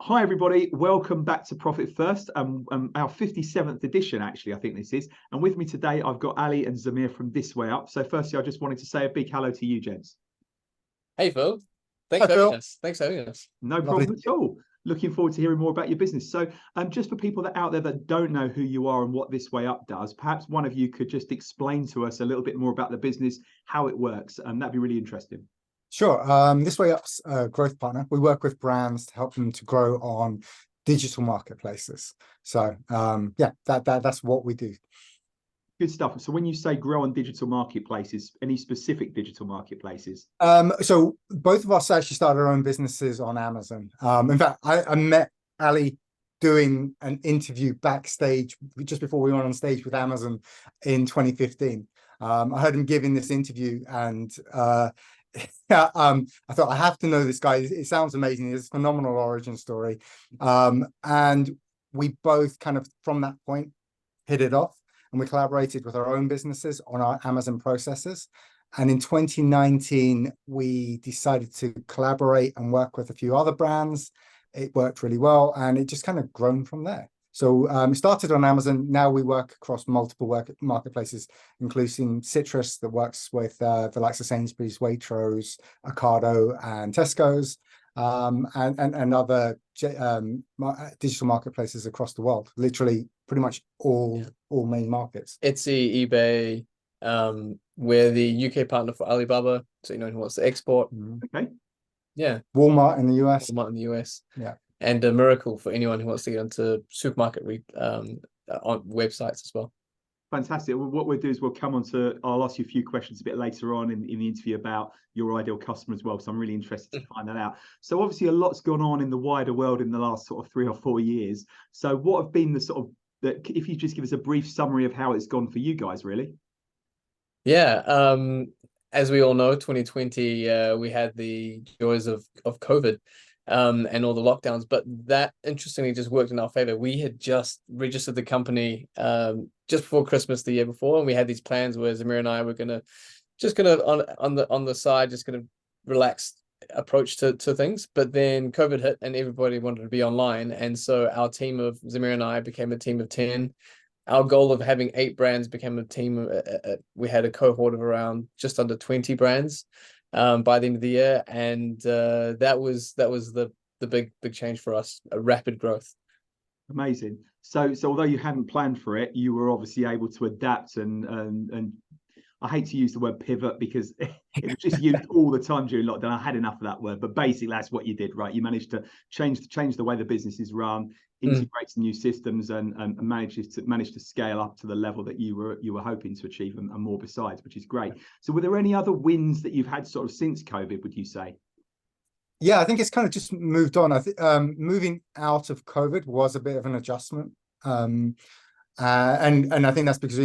Hi everybody, welcome back to Profit First, our 57th edition actually, I think this is. And with me today, I've got Ali and Zamir from ThisWayUp. So firstly, I just wanted to say a big hello to you, gents. Hey Phil, thanks for having us. Thanks for having us. No problem at all. Looking forward to hearing more about your business. So just for people that out there that don't know who you are and what ThisWayUp does, perhaps one of you could just explain to us a little bit more about the business, how it works, and that'd be really interesting. Sure. ThisWayUp's a growth partner. We work with brands to help them to grow on digital marketplaces. So yeah, that's what we do. Good stuff. So when you say grow on digital marketplaces, any specific digital marketplaces? So both of us actually started our own businesses on Amazon. In fact, I met Ali doing an interview backstage just before we went on stage with Amazon in 2015. I heard him giving this interview and I thought I have to know this guy. It sounds amazing. It's a phenomenal origin story. And we both kind of from that point hit it off, and we collaborated with our own businesses on our Amazon processes. And in 2019, we decided to collaborate and work with a few other brands. It worked really well, and it just kind of grown from there. So it started on Amazon. Now we work across multiple marketplaces, including Citrus that works with the likes of Sainsbury's, Waitrose, Ocado, and Tesco's, and other digital marketplaces across the world. Literally, pretty much all main markets. Etsy, eBay. We're the UK partner for Alibaba, so anyone who wants to export. Okay. Yeah. Walmart in the US. Walmart in the US. Yeah. And a Miracle for anyone who wants to get into supermarket on websites as well. Fantastic. Well, what we'll do is I'll ask you a few questions a bit later on in the interview about your ideal customer as well, because I'm really interested to find that out. So obviously a lot's gone on in the wider world in the last sort of 3 or 4 years. So what have been if you just give us a brief summary of how it's gone for you guys, really? Yeah. As we all know, 2020, we had the joys of COVID. And all the lockdowns, but that interestingly just worked in our favor. We had just registered the company just before Christmas the year before, and we had these plans where Zamir and I were gonna on the side just gonna relax approach to things. But then COVID hit and everybody wanted to be online, and so our team of Zamir and I became a team of 10. Our goal of having 8 brands became a team. We had a cohort of around just under 20 brands by the end of the year, and that was the big change for us, a rapid growth. Amazing. So although you hadn't planned for it, you were obviously able to adapt and I hate to use the word pivot because it was just used all the time during lockdown. I had enough of that word, but basically that's what you did, right? You managed to change the way the business is run, integrate some new systems, and managed to scale up to the level that you were hoping to achieve, and more besides, which is great. So were there any other wins that you've had sort of since COVID, would you say? Yeah, I think it's kind of just moved on. I think moving out of COVID was a bit of an adjustment. And I think that's because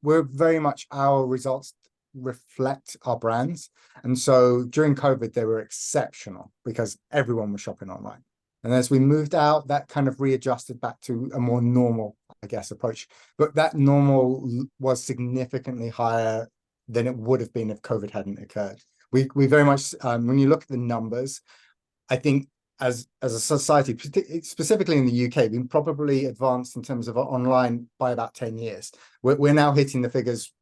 we're very much, our results reflect our brands. And so during COVID, they were exceptional because everyone was shopping online. And as we moved out, that kind of readjusted back to a more normal, I guess, approach. But that normal was significantly higher than it would have been if COVID hadn't occurred. We very much, when you look at the numbers, I think as a society, specifically in the UK, we've probably advanced in terms of online by about 10 years. We're now hitting the figures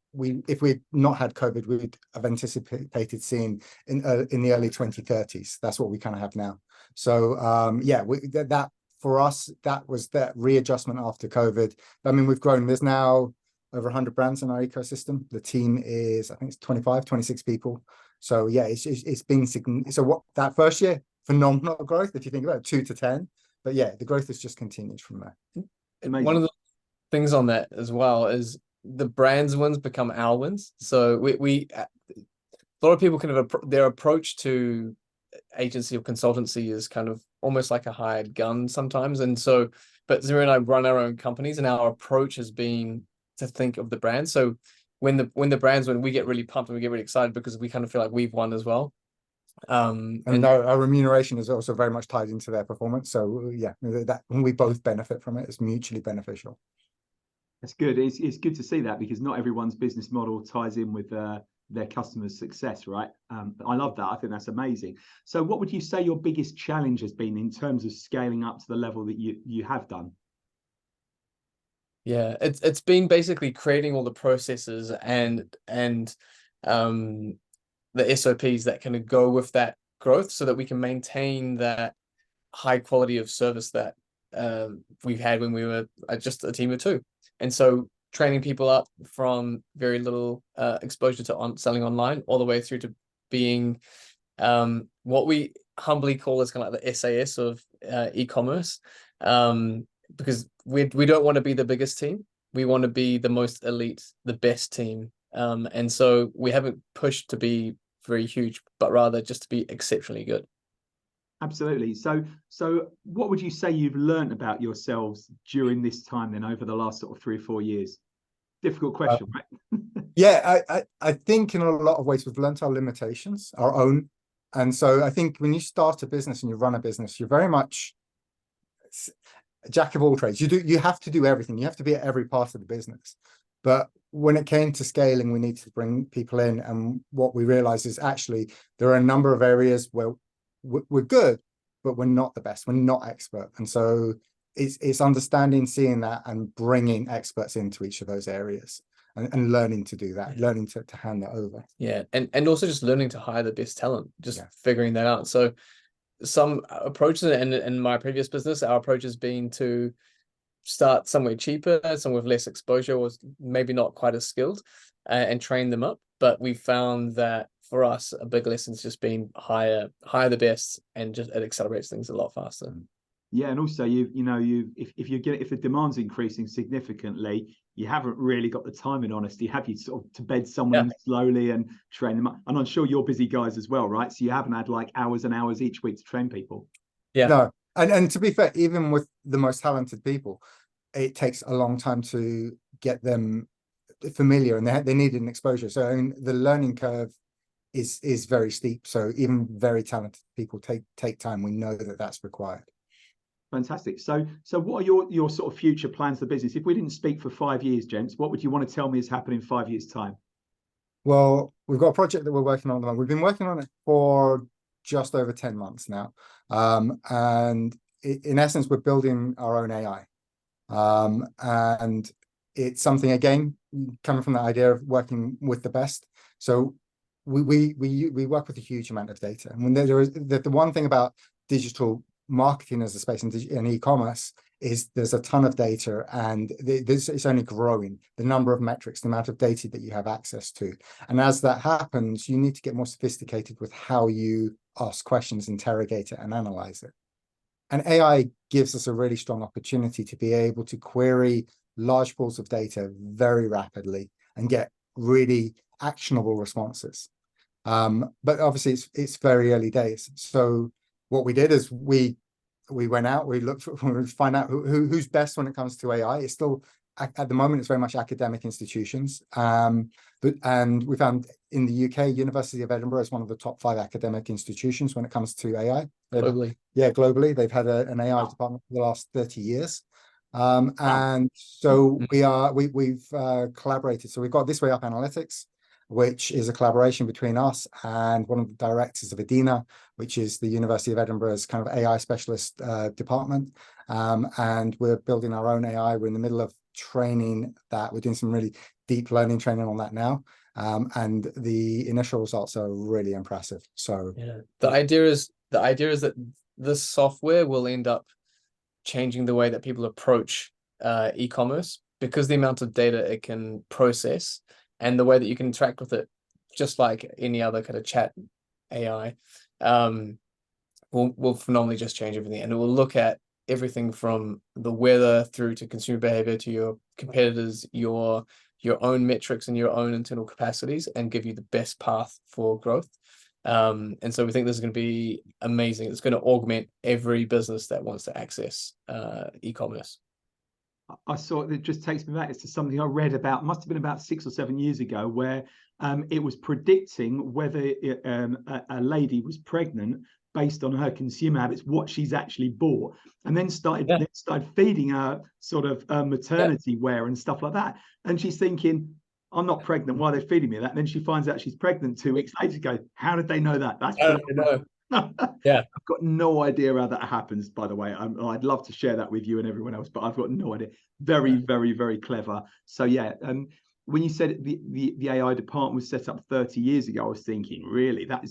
if we'd not had COVID, we'd have anticipated seeing in the early 2030s. That's what we kind of have now. So yeah, that for us, that was that readjustment after COVID. I mean, we've grown. There's now over 100 brands in our ecosystem. The team is, I think it's 26 people. So yeah, it's been significant. So what that first year, phenomenal growth if you think about it, 2 to 10. But yeah, the growth has just continued from there. Amazing. One of the things on that as well is the brands wins become our wins. So we a lot of people kind of their approach to agency or consultancy is kind of almost like a hired gun sometimes. And so, but Zamir and I run our own companies, and our approach has been to think of the brand. So when the brands win, we get really pumped and we get really excited because we kind of feel like we've won as well. And our remuneration is also very much tied into their performance. So yeah, that we both benefit from it. It's mutually beneficial. That's good. It's good to see that, because not everyone's business model ties in with their customers' success, right? I love that. I think that's amazing. So what would you say your biggest challenge has been in terms of scaling up to the level that you have done? Yeah, it's been basically creating all the processes and the SOPs that kind of go with that growth, so that we can maintain that high quality of service that we've had when we were just a team of two. And so training people up from very little exposure to selling online, all the way through to being what we humbly call as kind of like the SAS of e-commerce, because we don't want to be the biggest team. We want to be the most elite, the best team. And so we haven't pushed to be very huge, but rather just to be exceptionally good. Absolutely. So what would you say you've learned about yourselves during this time then, over the last sort of 3 or 4 years? Difficult question, right? Yeah, I think in a lot of ways we've learnt our limitations, our own. And so I think when you start a business and you run a business, you're very much a jack of all trades. You have to do everything. You have to be at every part of the business. But when it came to scaling, we needed to bring people in. And what we realized is actually there are a number of areas where we're good, but we're not the best. We're not expert. And so it's understanding, seeing that, and bringing experts into each of those areas, and learning to do that, learning to hand that over. Yeah, and also just learning to hire the best talent, just figuring that out. So some approaches, and in my previous business, our approach has been to start somewhere cheaper, somewhere with less exposure, or maybe not quite as skilled, and train them up. But we found that for us, a big lesson has just been hire the best, and just it accelerates things a lot faster. Yeah, and also if the demand's increasing significantly, you haven't really got the time, in honesty, have you, sort of to bed someone in slowly and train them up. And I'm sure you're busy guys as well, right? So you haven't had like hours and hours each week to train people. Yeah. No, and to be fair, even with the most talented people, it takes a long time to get them familiar, and they need an exposure. So I mean, the learning curve is very steep. So even very talented people take time. We know that that's required. Fantastic. So what are your sort of future plans for the business? If we didn't speak for 5 years, gents, what would you want to tell me is happening in 5 years' time? Well, we've got a project that we're working on at the moment. We've been working on it for just over 10 months now. And in essence, we're building our own AI. And it's something, again, coming from the idea of working with the best. So we work with a huge amount of data. And when there is the one thing about digital marketing as a space in e-commerce is there's a ton of data, and it's only growing, the number of metrics, the amount of data that you have access to. And as that happens, you need to get more sophisticated with how you ask questions, interrogate it, and analyze it. And AI gives us a really strong opportunity to be able to query large pools of data very rapidly and get really actionable responses. But obviously it's very early days. So what we did is we went out, we looked for, we find out who's best when it comes to AI. It's still, at the moment, it's very much academic institutions. And we found in the UK, University of Edinburgh is one of the top 5 academic institutions when it comes to AI. Globally. Yeah, globally. They've had an AI department for the last 30 years. And so we've collaborated. So we've got ThisWayUp Analytics, which is a collaboration between us and one of the directors of EDINA, which is the University of Edinburgh's kind of AI specialist department. And we're building our own AI. We're in the middle of training that. We're doing some really deep learning training on that now. And the initial results are really impressive. So yeah, the idea is that this software will end up changing the way that people approach e-commerce, because the amount of data it can process and the way that you can interact with it, just like any other kind of chat AI, will phenomenally just change everything. And it will look at everything from the weather through to consumer behavior, to your competitors, your own metrics and your own internal capacities, and give you the best path for growth. And so we think this is going to be amazing. It's going to augment every business that wants to access e-commerce. I saw it just takes me back. It's to something I read about, must have been about 6 or 7 years ago, where it was predicting whether a lady was pregnant based on her consumer habits, what she's actually bought, and then started feeding her sort of maternity wear and stuff like that. And she's thinking, I'm not pregnant. Why are they feeding me that? And then she finds out she's pregnant 2 weeks later. She goes, how did they know that? That's know. Yeah, I've got no idea how that happens, by the way. I'd love to share that with you and everyone else, but I've got no idea. Very, very, very clever. So yeah, when you said the AI department was set up 30 years ago, I was thinking, really, that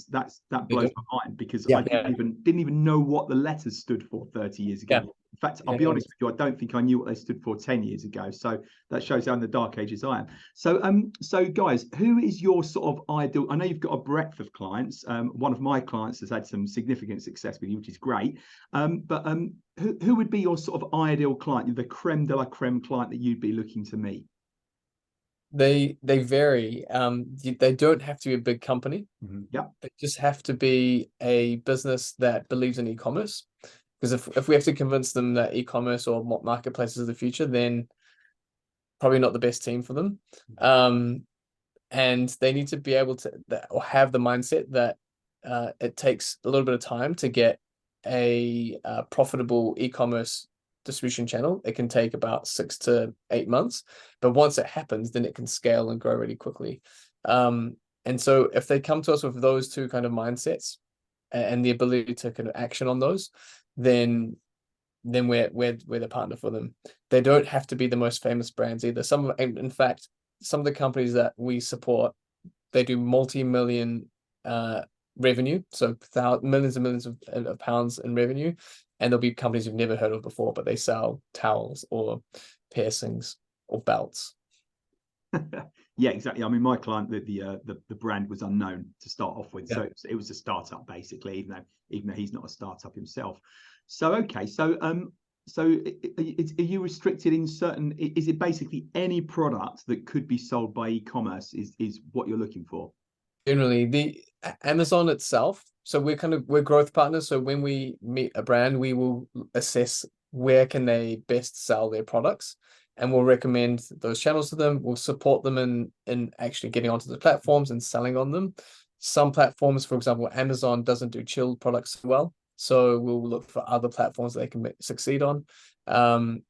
blows my mind, because I didn't even know what the letters stood for 30 years ago. In fact, I'll be honest with you, I don't think I knew what they stood for 10 years ago. So that shows how in the dark ages I am. So guys, who is your sort of ideal? I know you've got a breadth of clients. One of my clients has had some significant success with you, which is great. But who would be your sort of ideal client, the creme de la creme client that you'd be looking to meet? They vary. They don't have to be a big company. Yeah. They just have to be a business that believes in e-commerce. Because if we have to convince them that e-commerce or marketplaces are the future, then probably not the best team for them. And they need to be able to or have the mindset that it takes a little bit of time to get a profitable e-commerce distribution channel. It can take about 6 to 8 months, but once it happens, then it can scale and grow really quickly. And so if they come to us with those two kind of mindsets and the ability to kind of action on those, then we're the partner for them. They don't have to be the most famous brands either. In fact, some of the companies that we support, they do multi-million revenue, so millions and millions of pounds in revenue, and there'll be companies you've never heard of before, but they sell towels or piercings or belts. Yeah, exactly. I mean, my client, the brand was unknown to start off with, so it was a startup basically, even though he's not a startup himself. So okay, so are you restricted in certain? Is it basically any product that could be sold by e-commerce is what you're looking for? Generally, the Amazon itself. So we're growth partners. So when we meet a brand, we will assess where can they best sell their products, and we'll recommend those channels to them. We'll support them in actually getting onto the platforms and selling on them. Some platforms, for example, Amazon doesn't do chilled products well, so we'll look for other platforms they can succeed on.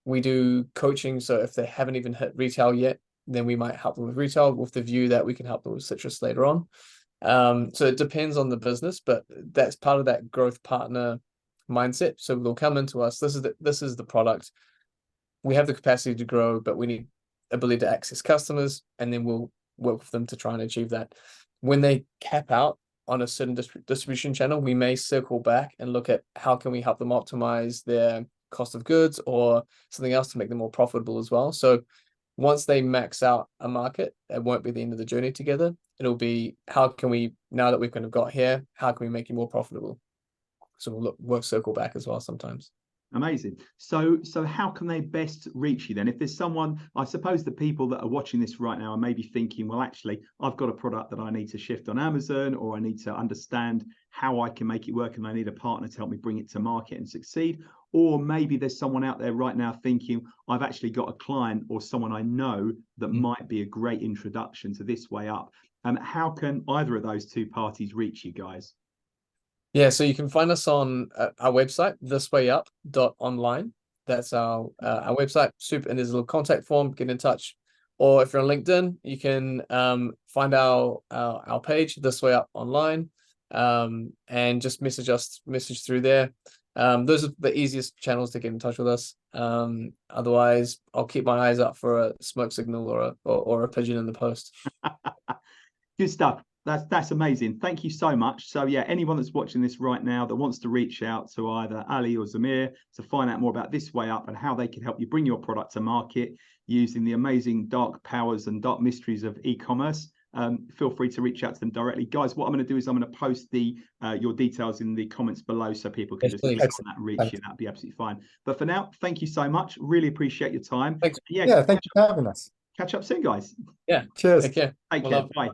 We do coaching, so if they haven't even hit retail yet, then we might help them with retail with the view that we can help them with citrus later on. So it depends on the business, but that's part of that growth partner mindset. So they'll come into us. This is the product. We have the capacity to grow, but we need ability to access customers, and then we'll work with them to try and achieve that. When they cap out on a certain distribution channel, we may circle back and look at how can we help them optimize their cost of goods or something else to make them more profitable as well. So once they max out a market, it won't be the end of the journey together. It'll be, how can we, now that we've kind of got here, how can we make you more profitable? So we'll circle back as well sometimes. Amazing. So how can they best reach you then? If there's someone, I suppose the people that are watching this right now are maybe thinking, well, actually, I've got a product that I need to shift on Amazon, or I need to understand how I can make it work, and I need a partner to help me bring it to market and succeed. Or maybe there's someone out there right now thinking, I've actually got a client or someone I know that might be a great introduction to ThisWayUp. How can either of those two parties reach you guys? Yeah, so you can find us on our website, ThisWayUp.online. That's our website. Super, and there's a little contact form. Get in touch, or if you're on LinkedIn, you can find our page, ThisWayUp Online, and just message through there. Those are the easiest channels to get in touch with us. Otherwise, I'll keep my eyes out for a smoke signal or a pigeon in the post. Good stuff. That's amazing. Thank you so much. So yeah, anyone that's watching this right now that wants to reach out to either Ali or Zamir to find out more about ThisWayUp and how they can help you bring your product to market using the amazing dark powers and dark mysteries of e-commerce, feel free to reach out to them directly. Guys, what I'm going to do is I'm going to post your details in the comments below so people can just click on that and reach you. That'd be absolutely fine. But for now, thank you so much. Really appreciate your time. Thanks. Yeah, thank you for having us. Catch up soon, guys. Yeah. Cheers. Take care. Take care. Bye.